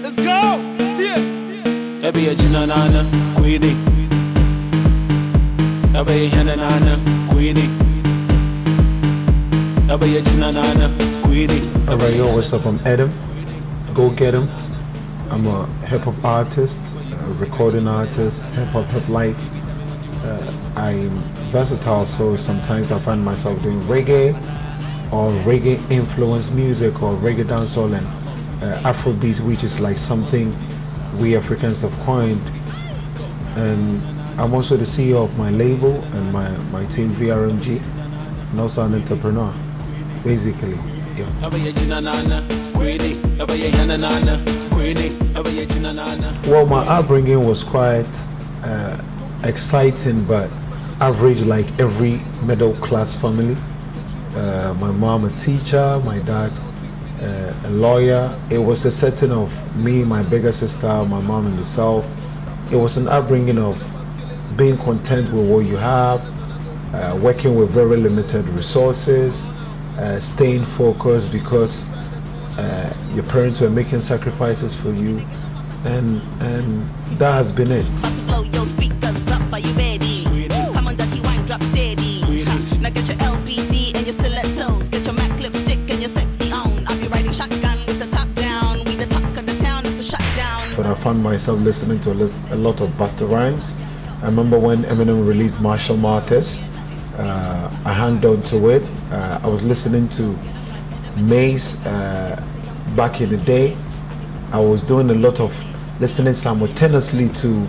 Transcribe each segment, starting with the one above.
Let's go. Ebe a jinanana, Queenie. Ebe hanana, Queenie. Ebe a jinanana, Queenie. Alright, yo, what's up? I'm Edem. Go get him. I'm a hip hop artist, a recording artist, hip hop, hip life. I'm versatile, so sometimes I find myself doing reggae or reggae influenced music or reggae dancehall and Afrobeat, which is like something we Africans have coined. And I'm also the CEO of my label and my team VRMG, and also an entrepreneur, basically. Yeah. Well, my upbringing was quite exciting, but average, like every middle class family. My mom a teacher, my dad a lawyer. It was a setting of me, my bigger sister, my mom in the south. It was an upbringing of being content with what you have, working with very limited resources, staying focused because your parents were making sacrifices for you, and that has been it. Blow your speakers up, are you ready? Come on, dirty wine, drop steady. Now get your LPD and your stilettos. Get your MAC lipstick and your sexy own. I'll be riding shotgun with the top down. We the talk of the town, it's a shutdown. But I found myself listening to a lot of Busta Rhymes. I remember when Eminem released Marshall Mathers. I hung on to it. I was listening to Mace back in the day. I was doing a lot of listening simultaneously to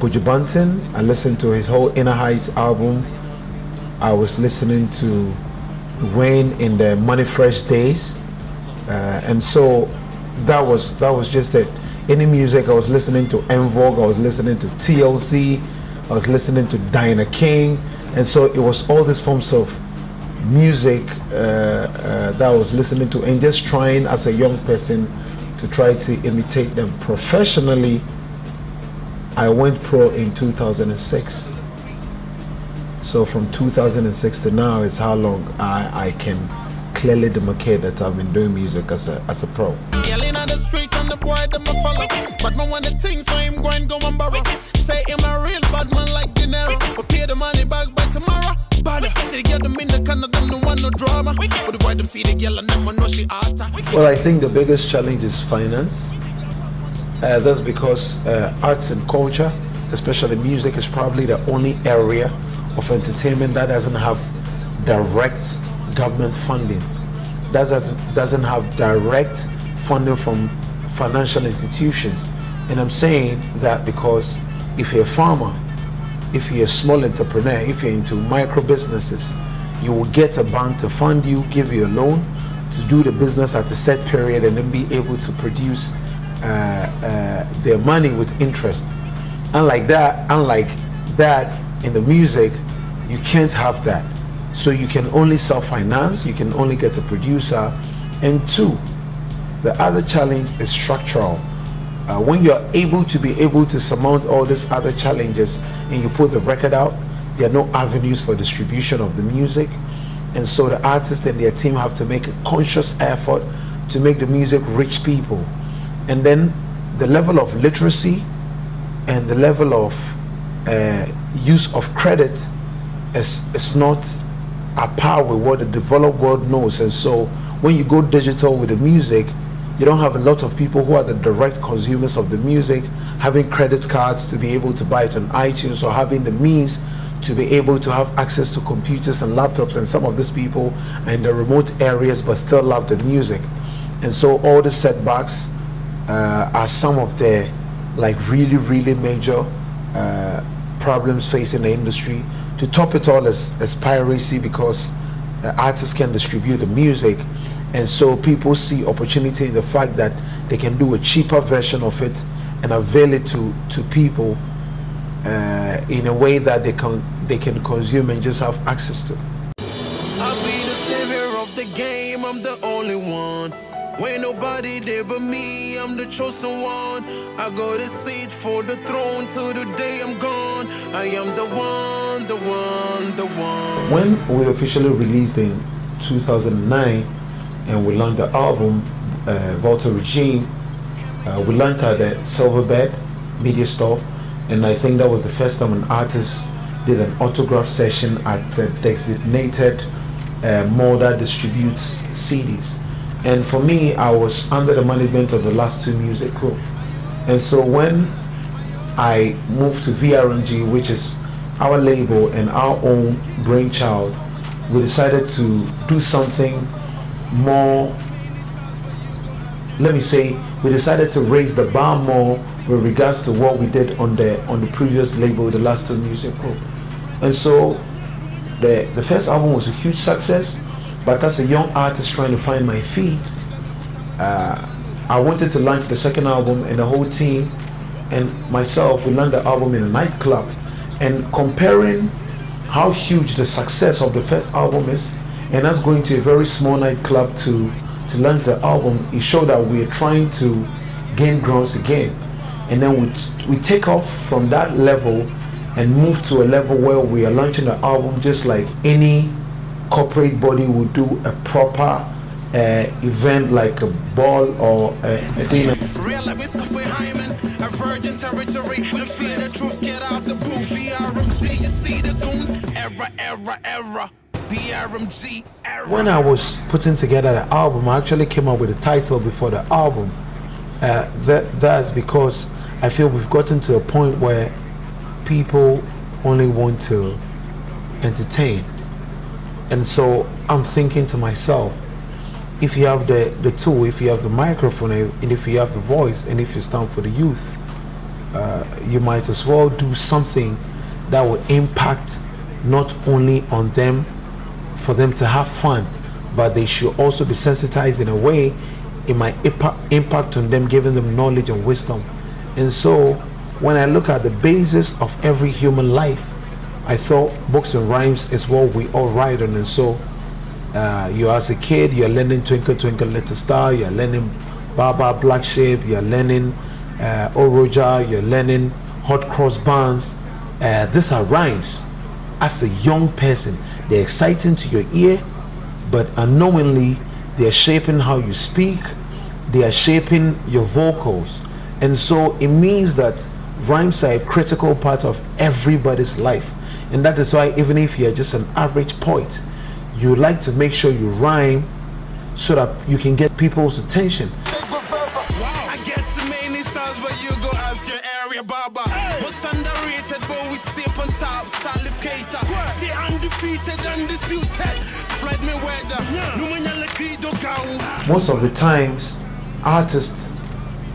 Buju Banton. I listened to his whole Inner Heights album. I was listening to Wayne in the Money Fresh days, and so that was just it. Any music I was listening to, En Vogue, I was listening to TLC, I was listening to Diana King, and so it was all these forms of music that I was listening to, and just trying as a young person to try to imitate them. Professionally, I went pro in 2006. So from 2006 to now is how long I can clearly demarcate that I've been doing music as a pro. Yelling on the street and the boy them a follow. But man want the thing, so him go and borrow. Say him a real bad man like dinero. But pay the money back by tomorrow. Bada. See the girl them in the Canada, them no want no drama. But the boy them see the girl and them know she hotter. Well, I think the biggest challenge is finance. That's because arts and culture, especially music, is probably the only area of entertainment that doesn't have direct government funding. Doesn't have direct funding from financial institutions. And I'm saying that because if you're a farmer, if you're a small entrepreneur, if you're into micro businesses, you will get a bank to fund you, give you a loan to do the business at a set period, and then be able to produce their money with interest. Unlike that in the music, you can't have that. So you can only self-finance, you can only get a producer. And two, the other challenge is structural. When you're able to surmount all these other challenges and you put the record out, there are no avenues for distribution of the music. And so the artist and their team have to make a conscious effort to make the music reach people. And then the level of literacy and the level of use of credit is not at par with what the developed world knows. And so when you go digital with the music, you don't have a lot of people who are the direct consumers of the music having credit cards to be able to buy it on iTunes, or having the means to be able to have access to computers and laptops. And some of these people are in the remote areas but still love the music. And so all the setbacks are some of the like really major problems facing the industry. To top it all is piracy, because artists can distribute the music, and so people see opportunity in the fact that they can do a cheaper version of it and avail it to people in a way that they can consume and just have access to. I'll be the savior of the game, I'm the only one. When nobody there but me, I'm the chosen one. I got a seat for the throne till the day I'm gone. I am the one, the one, the one. When we officially released in 2009 and we launched the album, Volta Regime. We launched at the Silverbed Media Store, and I think that was the first time an artist did an autograph session at a designated mall that distributes CDs. And for me, I was under the management of the Last Two Music Group. And so when I moved to VRMG, which is our label and our own brainchild, we decided to do something more, let me say, we decided to raise the bar more with regards to what we did on the previous label, the Last Two Music Group. And so the first album was a huge success, but as a young artist trying to find my feet, I wanted to launch the second album, and the whole team and myself, we launched the album in a nightclub. And comparing how huge the success of the first album is, and us going to a very small nightclub to launch the album, it showed that we are trying to gain grounds again. And then we take off from that level and move to a level where we are launching the album just like any corporate body would do a proper event like a ball or a dinner. A virgin territory. The fear the truth, get out the booth. BRMG, you see the goons. Error. BRMG, error. When I was putting together the album, I actually came up with a title before the album. That's because I feel we've gotten to a point where people only want to entertain. And so I'm thinking to myself, if you have the tool, if you have the microphone, and if you have the voice, and if you stand for the youth, you might as well do something that will impact not only on them, for them to have fun, but they should also be sensitized in a way it might impact on them, giving them knowledge and wisdom. And so when I look at the basis of every human life, I thought books and rhymes is what we all write on. And so you as a kid, you're learning Twinkle Twinkle Little Star, you're learning Baba Black Sheep, you're learning O Roger, you're learning Hot Cross Buns. These are rhymes. As a young person, they're exciting to your ear, but unknowingly they're shaping how you speak, they are shaping your vocals. And so it means that rhymes are a critical part of everybody's life. And that is why even if you're just an average poet, you like to make sure you rhyme so that you can get people's attention. I get so many stars, but you go ask your area Baba. What's underrated, but we sip on top, Salif Keita. See undefeated, undisputed. Flood me weather. Most of the times, artists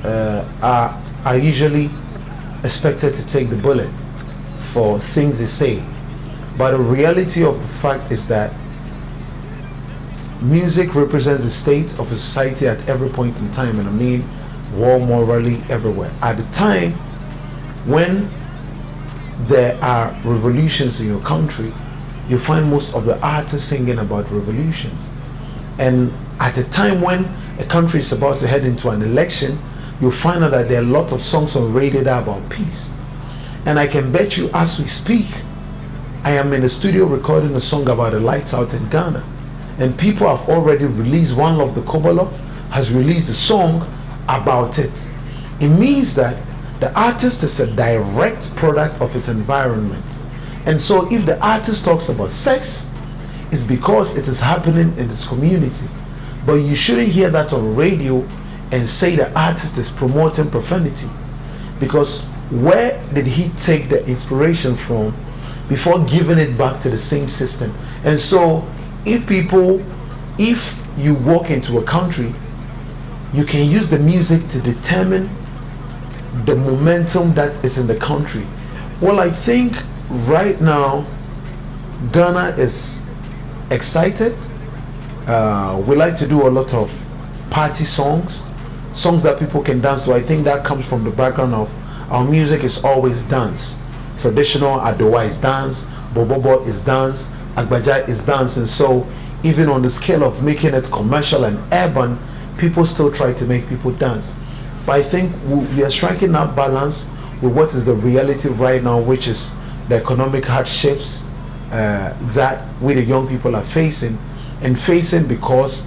are usually expected to take the bullet for things they say. But the reality of the fact is that music represents the state of a society at every point in time, and I mean war morally everywhere. At the time when there are revolutions in your country, you find most of the artists singing about revolutions. And at the time when a country is about to head into an election, you'll find out that there are a lot of songs on radio that are about peace. And I can bet you, as we speak, I am in the studio recording a song about the lights out in Ghana. And people have already released, One Love the Kobolo has released a song about it. It means that the artist is a direct product of its environment. And so if the artist talks about sex, it's because it is happening in this community. But you shouldn't hear that on radio and say the artist is promoting profanity, because where did he take the inspiration from before giving it back to the same system? And so if you walk into a country, you can use the music to determine the momentum that is in the country. Well, I think right now Ghana is excited. We like to do a lot of party songs that people can dance to. I think that comes from the background of our music is always dance. Traditional Adowa is dance, Bobobo is dance, Agbaja is dance. And so even on the scale of making it commercial and urban, people still try to make people dance. But I think we are striking that balance with what is the reality right now, which is the economic hardships that we the young people are facing, and facing because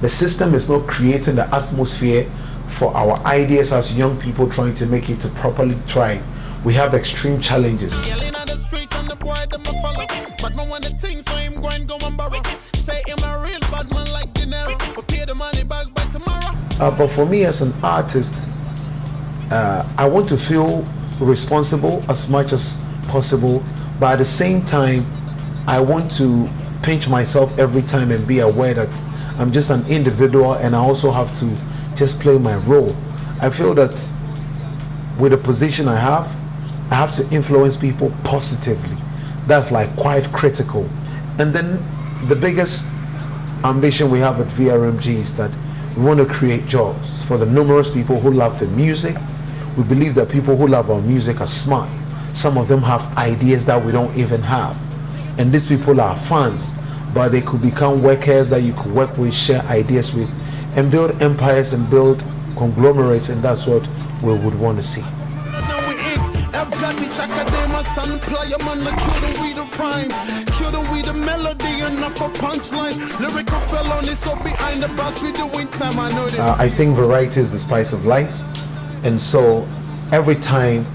The system is not creating the atmosphere for our ideas as young people trying to make it to properly thrive. We have extreme challenges. Yelling on the street and the boy them a follow. But no one the thing, so him go and borrow. Say him a real bad man like dinero. But pay the money back by tomorrow. But for me as an artist, I want to feel responsible as much as possible, but at the same time I want to pinch myself every time and be aware that I'm just an individual and I also have to just play my role. I feel that with the position I have to influence people positively. That's like quite critical. And then the biggest ambition we have at VRMG is that we want to create jobs for the numerous people who love the music. We believe that people who love our music are smart. Some of them have ideas that we don't even have. And these people are fans, but they could become workers that you could work with, share ideas with, and build empires and build conglomerates, and that's what we would want to see. Now we ink, I've got the academic son, player man, kill them with the rhyme, kill them with the melody, enough for punchline. Lyrical fell on it, so behind the bus we doing time, I know this. I think variety is the spice of life. And so every time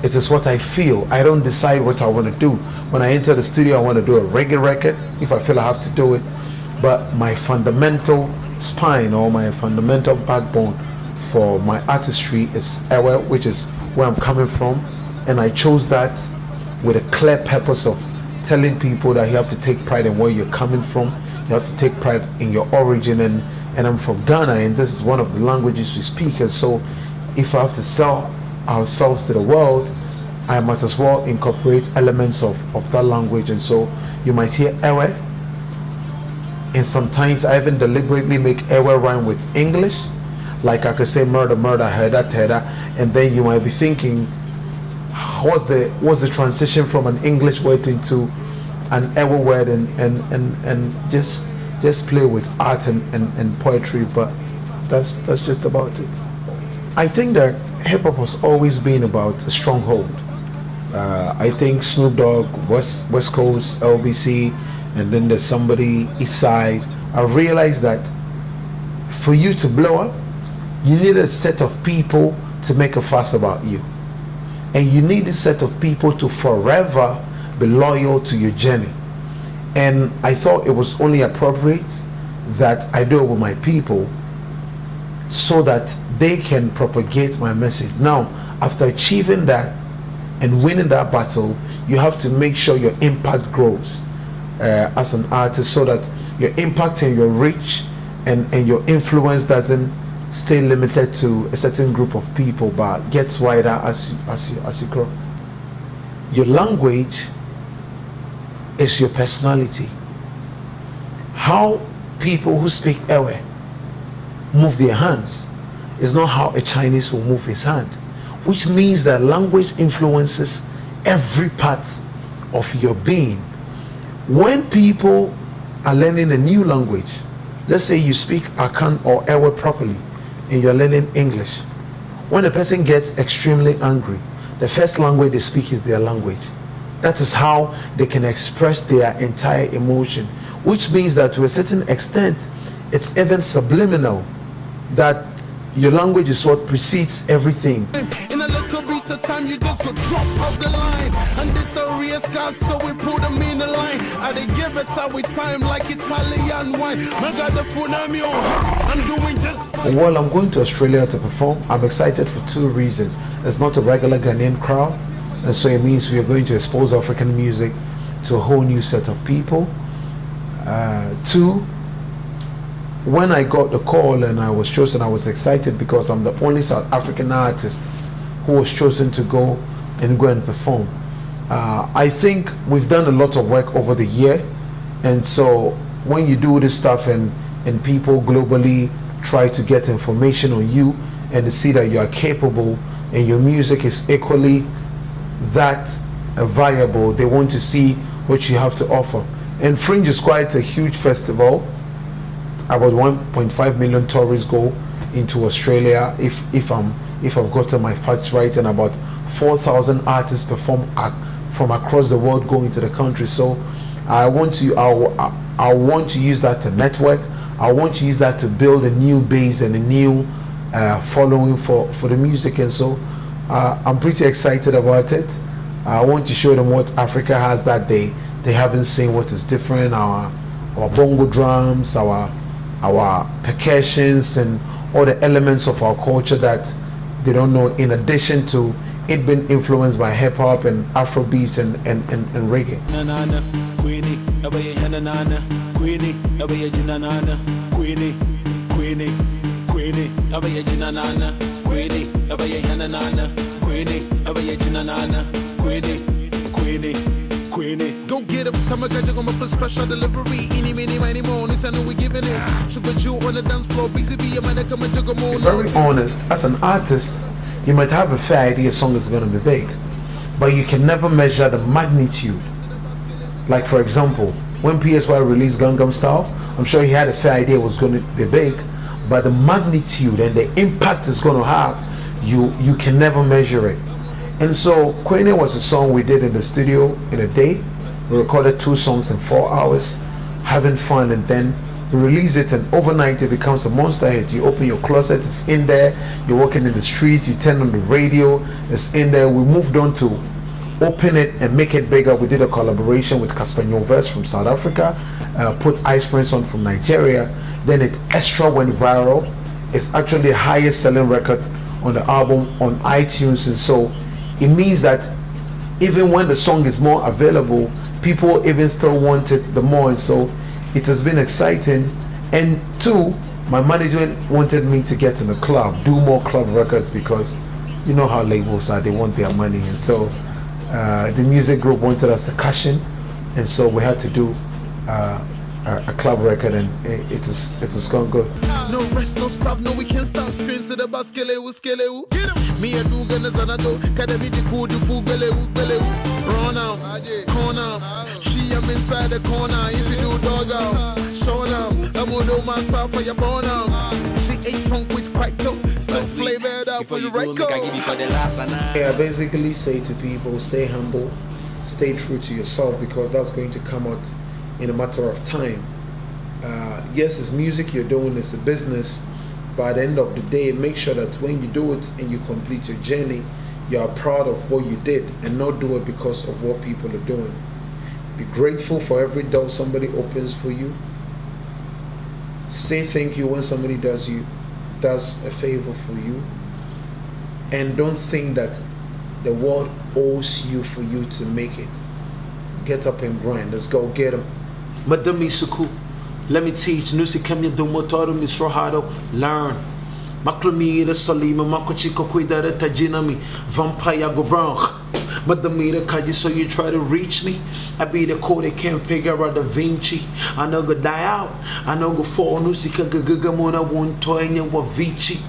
it is what I feel. I don't decide what I want to do. When I enter the studio, I want to do a reggae record if I feel I have to do it. But my fundamental spine or my fundamental backbone for my artistry is Ewe, which is where I'm coming from. And I chose that with a clear purpose of telling people that you have to take pride in where you're coming from. You have to take pride in your origin. And I'm from Ghana, and this is one of the languages we speak. And so if I have to sell ourselves to the world, I might as well incorporate elements of that language. And so you might hear Ewe, and sometimes I even deliberately make Ewe rhyme with English, like I could say murder, murder, herda, terda, and then you might be thinking, what's the transition from an English word into an Ewe word, and just play with art and poetry. But that's just about it. I think that hip-hop has always been about a stronghold. I think Snoop Dogg, West Coast, LBC, and then there's somebody East Side. I realized that for you to blow up, you need a set of people to make a fuss about you. And you need a set of people to forever be loyal to your journey. And I thought it was only appropriate that I do it with my people so that they can propagate my message. Now, after achieving that and winning that battle, you have to make sure your impact grows as an artist, so that your impact and your reach and your influence doesn't stay limited to a certain group of people, but gets wider as you grow. Your language is your personality. How people who speak Ewe move their hands is not how a Chinese will move his hand, which means that language influences every part of your being. When people are learning a new language, let's say you speak Akan or Ewe properly and you're learning English, when a person gets extremely angry, the first language they speak is their language. That is how they can express their entire emotion, which means that to a certain extent it's even subliminal, that your language is what precedes everything. In a little bit of time, you just go drop off the line. And this a race car, so we put them in the line. And they give it our time like Italian wine. My God, the phone I'm doing just fine. Well, I'm going to Australia to perform. I'm excited for two reasons. It's not a regular Ghanaian crowd, and so it means we are going to expose African music to a whole new set of people. Two, when I got the call and I was chosen, I was excited because I'm the only South African artist who was chosen to go and perform. I think we've done a lot of work over the year, and so when you do this stuff and people globally try to get information on you and to see that you are capable and your music is equally that viable, they want to see what you have to offer. And Fringe is quite a huge festival. About 1.5 million tourists go into Australia if I've gotten my facts right, and about 4,000 artists perform from across the world go into the country. So I want to use that to network. I want to use that to build a new base and a new following for the music. And so I'm pretty excited about it. I want to show them what Africa has that they haven't seen, what is different, our bongo drums, our percussions, and all the elements of our culture that they don't know, in addition to it being influenced by hip hop and Afrobeats and reggae. Go get him, time I got you gonna put special delivery. Any, many, many more, this I know we giving it. Super Jew on the dance floor, BCB, a man that come and juggle more. Very honest, as an artist, you might have a fair idea a song is going to be big, but you can never measure the magnitude. Like for example, when PSY released Gangnam Style, I'm sure he had a fair idea it was going to be big, but the magnitude and the impact it's going to have, you can never measure it. And so Kwame was a song we did in the studio in a day. We recorded 2 songs in 4 hours, having fun, and then we release it, and overnight it becomes a monster hit. You open your closet, it's in there. You're walking in the street, you turn on the radio, it's in there. We moved on to open it and make it bigger. We did a collaboration with Casper Nyovest from South Africa, put Ice Prince on from Nigeria. Then it extra went viral. It's actually the highest selling record on the album on iTunes, and so it means that even when the song is more available, people even still want it the more. And so it has been exciting. And 2, my management wanted me to get in the club, do more club records, because you know how labels are, they want their money. And so the music group wanted us to cash in, and so we had to do a club record, and it has gone good. No rest, no stop, no we can't stop. Screens to the bus, skele. Me a do gonna zanado, kada me the cool, the fool, bele. Run out, Cohn out. She am inside the corner. If you do dog out, show them. I'm gonna do my spot for your bone out. She ate funk with quite dope, still flavored out for the right go. I basically say to people, stay humble, stay true to yourself, because that's going to come out in a matter of time. Yes, it's music you're doing, it's a business, but at the end of the day, make sure that when you do it and you complete your journey, you are proud of what you did, and not do it because of what people are doing. Be grateful for every door somebody opens for you. Say thank you when somebody does a favor for you, and don't think that the world owes you for you to make it. Get up and grind. Let's go get them. Madam Isuku, let me teach. Nusi Kemya do motor misrohado. Learn. Maklumi the Solima Makochiko Kuidara Tajinami Vampire go brown. Madamira Kaji, so you try to reach me. I be the code they can't figure out Da Vinci. I know go die out. I know go fall Nusika Gagamona won't toy and what Vici.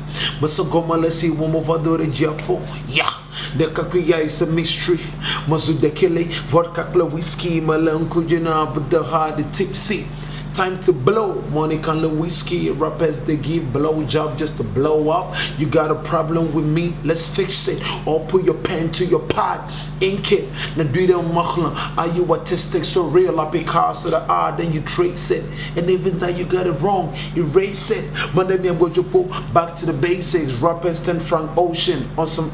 But so go malasi one over the Japo. Yeah. The kakuya is a mystery. Mazu dekele, vodka, whiskey, malan kujina, but the hard, the tipsy. Time to blow. Money can the whiskey. Rappers they give blow job just to blow up. You got a problem with me? Let's fix it. Or put your pen to your pad, ink it. Now do it on Machlan. Are you autistic? So real up because of the R, then you trace it. And even that you got it wrong, erase it. Back to the basics. Rappers 10 Frank Ocean on some.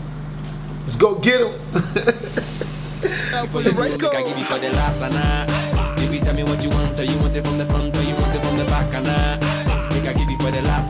Let's go get him. For the right go. I give you for the last and if you tell me what you want it from the front.